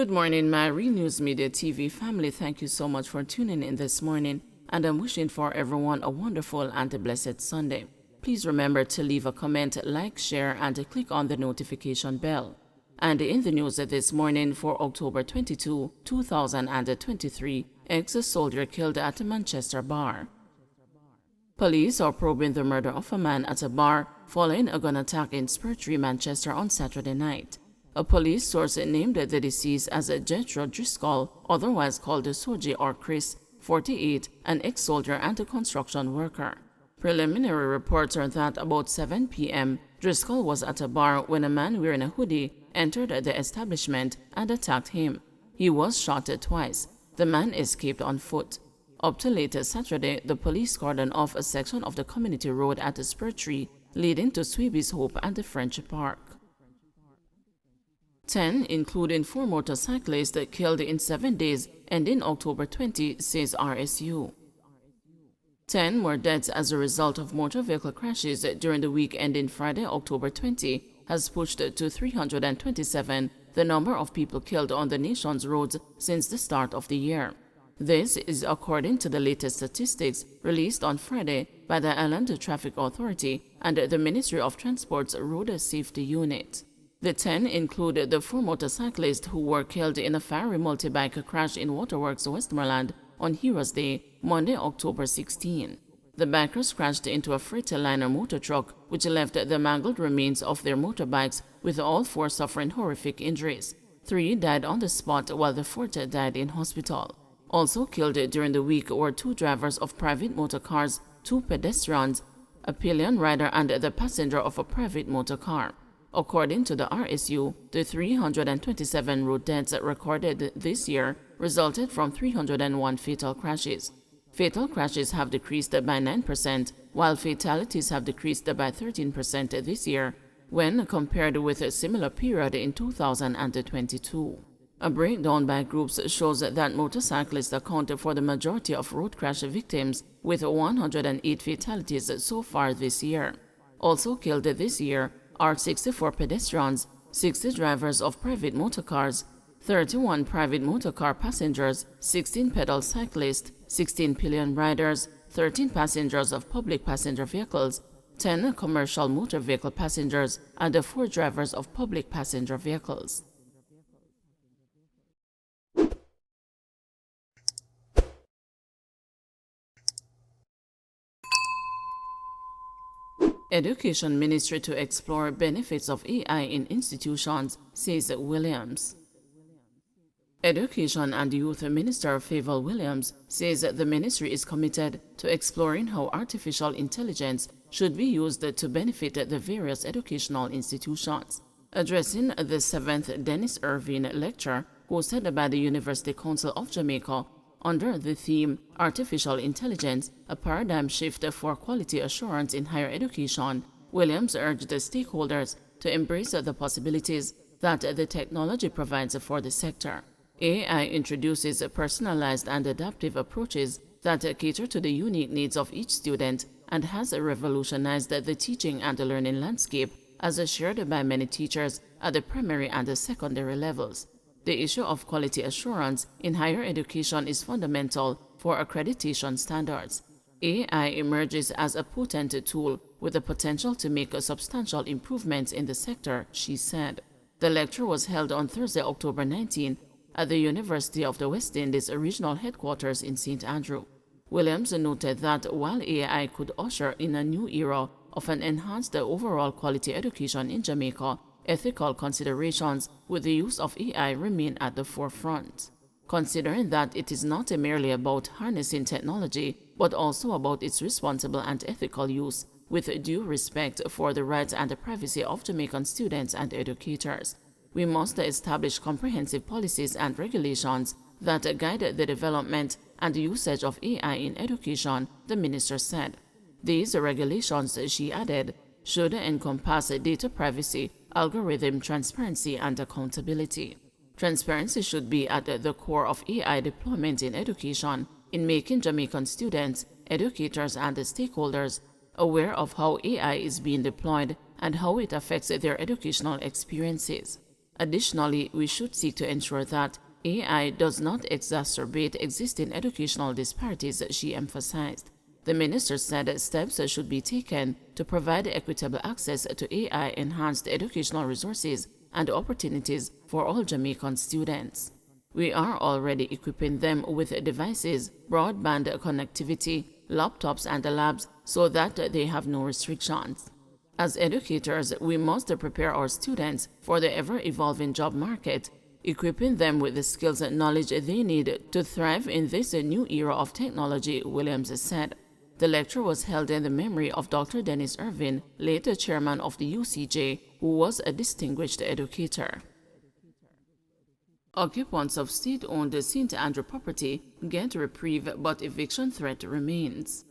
Good morning, my Real News Media TV family. Thank you so much for tuning in this morning, and I'm wishing for everyone a wonderful and a blessed Sunday. Please remember to leave a comment, like, share, and click on the notification bell. And in the news this morning for October 22, 2023, ex-soldier killed at a Manchester bar. Police are probing the murder of a man at a bar following a gun attack in Spurtree, Manchester on Saturday night. A police source named the deceased as Jethro Driscoll, otherwise called Soji or Chris, 48, an ex-soldier and a construction worker. Preliminary reports are that about 7 p.m., Driscoll was at a bar when a man wearing a hoodie entered the establishment and attacked him. He was shot twice. The man escaped on foot. Up to later Saturday, the police cordoned off a section of the community road at Spurtree, leading to Sweeby's Hope and the French Park. 10, including 4 motorcyclists killed in 7 days ending October 20, says RSU. 10 more deaths as a result of motor vehicle crashes during the week ending Friday, October 20, has pushed to 327 the number of people killed on the nation's roads since the start of the year. This is according to the latest statistics released on Friday by the Island Traffic Authority and the Ministry of Transport's Road Safety Unit. The 10 include the 4 motorcyclists who were killed in a fiery multi-bike crash in Waterworks, Westmoreland on Heroes Day, Monday, October 16. The bikers crashed into a Freightliner motor truck, which left the mangled remains of their motorbikes, with all 4 suffering horrific injuries. 3 died on the spot while the 4th died in hospital. Also killed during the week were 2 drivers of private motor cars, 2 pedestrians, a pillion rider, and the passenger of a private motor car. According to the RSU, the 327 road deaths recorded this year resulted from 301 fatal crashes. Fatal crashes have decreased by 9%, while fatalities have decreased by 13% this year when compared with a similar period in 2022. A breakdown by groups shows that motorcyclists account for the majority of road crash victims, with 108 fatalities so far this year. Also killed this year are 64 pedestrians, 60 drivers of private motor cars, 31 private motor car passengers, 16 pedal cyclists, 16 pillion riders, 13 passengers of public passenger vehicles, 10 commercial motor vehicle passengers, and 4 drivers of public passenger vehicles. Education Ministry to explore benefits of AI in institutions, says Williams. Education and Youth Minister Favour Williams says the ministry is committed to exploring how artificial intelligence should be used to benefit the various educational institutions. Addressing the 7th Dennis Irving Lecture hosted by the University Council of Jamaica under the theme Artificial Intelligence, a Paradigm Shift for Quality Assurance in Higher Education, Williams urged the stakeholders to embrace the possibilities that the technology provides for the sector. AI introduces personalized and adaptive approaches that cater to the unique needs of each student and has revolutionized the teaching and learning landscape as shared by many teachers at the primary and secondary levels. The issue of quality assurance in higher education is fundamental for accreditation standards. AI emerges as a potent tool with the potential to make substantial improvements in the sector, she said. The lecture was held on Thursday, October 19, at the University of the West Indies regional headquarters in St. Andrew. Williams noted that while AI could usher in a new era of an enhanced overall quality education in Jamaica, ethical considerations with the use of AI remain at the forefront. Considering that it is not merely about harnessing technology, but also about its responsible and ethical use, with due respect for the rights and the privacy of Jamaican students and educators. We must establish comprehensive policies and regulations that guide the development and usage of AI in education, the minister said. These regulations, she added, should encompass data privacy, algorithm transparency, and accountability. Transparency should be at the core of AI deployment in education, in making Jamaican students, educators, and stakeholders aware of how AI is being deployed and how it affects their educational experiences. Additionally, we should seek to ensure that AI does not exacerbate existing educational disparities, she emphasized. The minister said steps should be taken to provide equitable access to AI-enhanced educational resources and opportunities for all Jamaican students. We are already equipping them with devices, broadband connectivity, laptops, and labs so that they have no restrictions. As educators, we must prepare our students for the ever-evolving job market, equipping them with the skills and knowledge they need to thrive in this new era of technology, Williams said. The lecture was held in the memory of Dr. Dennis Irvin, later chairman of the UCJ, who was a distinguished educator. Occupants of state-owned St. Andrew property get reprieve, but eviction threat remains.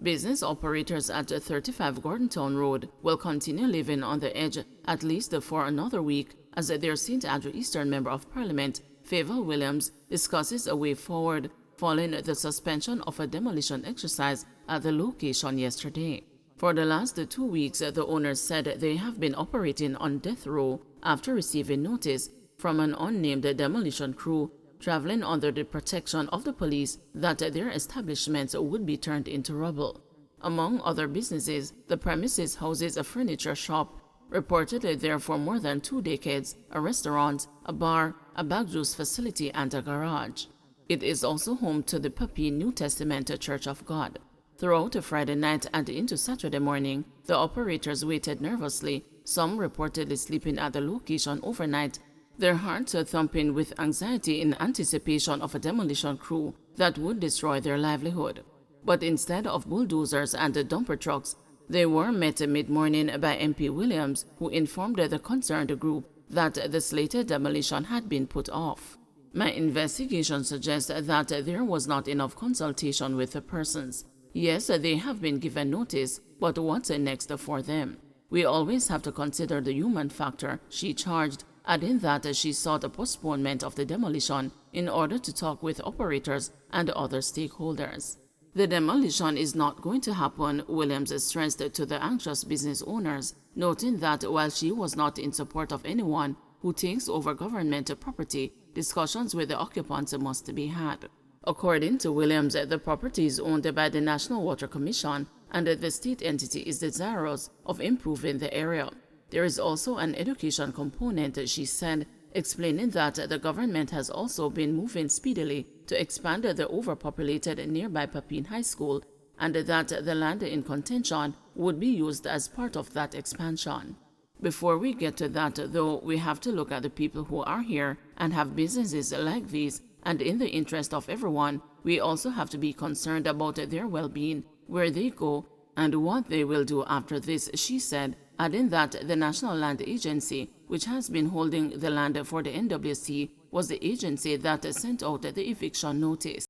Business operators at 35 Gordontown Road will continue living on the edge at least for another week as their St. Andrew Eastern Member of Parliament, Favour Williams, discusses a way forward following the suspension of a demolition exercise at the location yesterday. For the last 2 weeks, the owners said they have been operating on death row after receiving notice from an unnamed demolition crew traveling under the protection of the police that their establishments would be turned into rubble. Among other businesses, the premises houses a furniture shop, reportedly there for more than 2 decades, a restaurant, a bar, a bag juice facility, and a garage. It is also home to the Papine New Testament Church of God. Throughout Friday night and into Saturday morning, the operators waited nervously, some reportedly sleeping at the location overnight, their hearts thumping with anxiety in anticipation of a demolition crew that would destroy their livelihood. But instead of bulldozers and dumper trucks, they were met mid-morning by MP Williams, who informed the concerned group that the slated demolition had been put off. My investigation suggests that there was not enough consultation with the persons. Yes, they have been given notice, but what's next for them? We always have to consider the human factor, she charged, adding that she sought a postponement of the demolition in order to talk with operators and other stakeholders. The demolition is not going to happen, Williams stressed to the anxious business owners, noting that while she was not in support of anyone who takes over government property, discussions with the occupants must be had. According to Williams, the property is owned by the National Water Commission and the state entity is desirous of improving the area. There is also an education component, she said, explaining that the government has also been moving speedily to expand the overpopulated nearby Papine High School and that the land in contention would be used as part of that expansion. Before we get to that, though, we have to look at the people who are here and have businesses like these, and in the interest of everyone, we also have to be concerned about their well-being, where they go, and what they will do after this, she said, adding that the National Land Agency, which has been holding the land for the NWC, was the agency that sent out the eviction notice.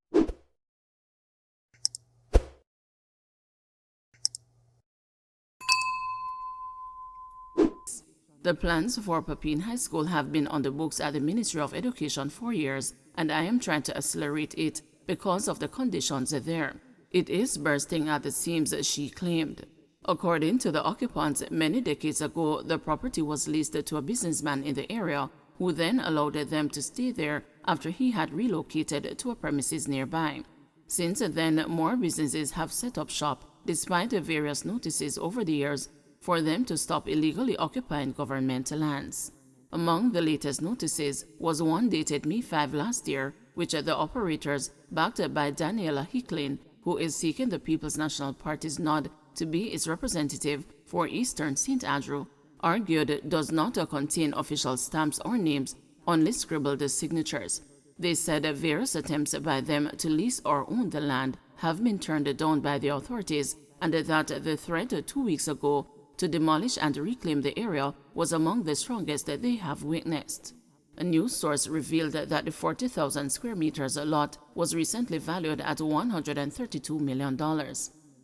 The plans for Papine High School have been on the books at the Ministry of Education for years, and I am trying to accelerate it because of the conditions there. It is bursting at the seams, she claimed. According to the occupants, many decades ago, the property was leased to a businessman in the area who then allowed them to stay there after he had relocated to a premises nearby. Since then, more businesses have set up shop, despite the various notices over the years, for them to stop illegally occupying government lands. Among the latest notices was one dated May 5 last year, which the operators, backed by Daniela Hicklin, who is seeking the People's National Party's nod to be its representative for Eastern St. Andrew, argued does not contain official stamps or names, only scribbled signatures. They said various attempts by them to lease or own the land have been turned down by the authorities, and that the threat 2 weeks ago to demolish and reclaim the area was among the strongest that they have witnessed. A news source revealed that the 40,000 square meters lot was recently valued at $132 million.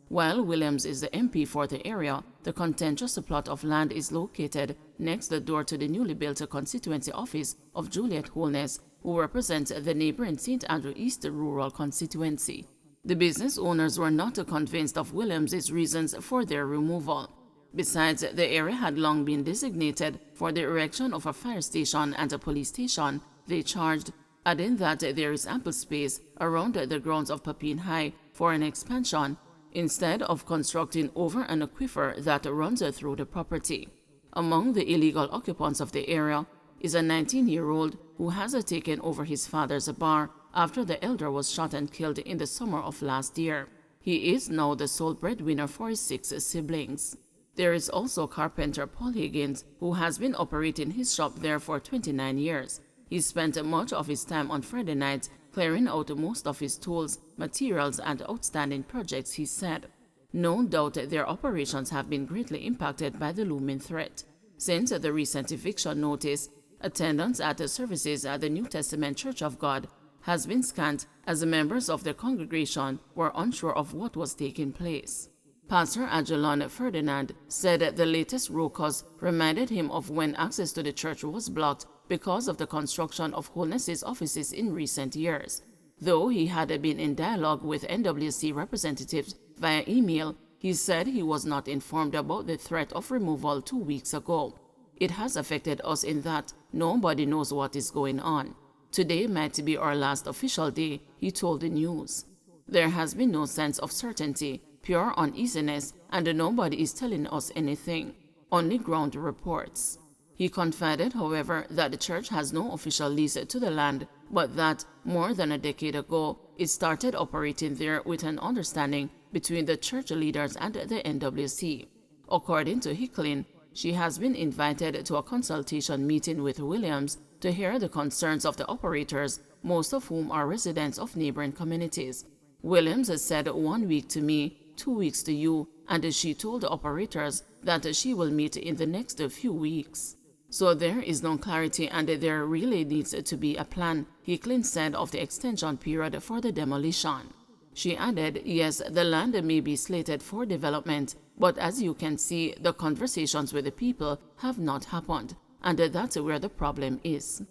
While Williams is the MP for the area, the contentious plot of land is located next door to the newly built constituency office of Juliet Holness, who represents the neighboring St. Andrew East rural constituency. The business owners were not convinced of Williams' reasons for their removal. Besides, the area had long been designated for the erection of a fire station and a police station, they charged, adding that there is ample space around the grounds of Papine High for an expansion, instead of constructing over an aquifer that runs through the property. Among the illegal occupants of the area is a 19-year-old who has taken over his father's bar after the elder was shot and killed in the summer of last year. He is now the sole breadwinner for his 6 siblings. There is also carpenter Paul Higgins, who has been operating his shop there for 29 years. He spent much of his time on Friday nights clearing out most of his tools, materials, and outstanding projects, he said. No doubt their operations have been greatly impacted by the looming threat. Since the recent eviction notice, attendance at the services at the New Testament Church of God has been scant, as the members of the congregation were unsure of what was taking place. Pastor Ajalon Ferdinand said the latest raucous reminded him of when access to the church was blocked because of the construction of Holiness's offices in recent years. Though he had been in dialogue with NWC representatives via email, he said he was not informed about the threat of removal 2 weeks ago. It has affected us in that nobody knows what is going on. Today might be our last official day, he told the news. There has been no sense of certainty, pure uneasiness, and nobody is telling us anything. Only ground reports. He confided, however, that the church has no official lease to the land, but that, more than a decade ago, it started operating there with an understanding between the church leaders and the NWC. According to Hicklin, she has been invited to a consultation meeting with Williams to hear the concerns of the operators, most of whom are residents of neighboring communities. Williams has said 1 week to me, 2 weeks to you, and she told the operators that she will meet in the next few weeks. So there is no clarity, and there really needs to be a plan, Hicklin said of the extension period for the demolition. She added, yes, the land may be slated for development, but as you can see, the conversations with the people have not happened, and that's where the problem is.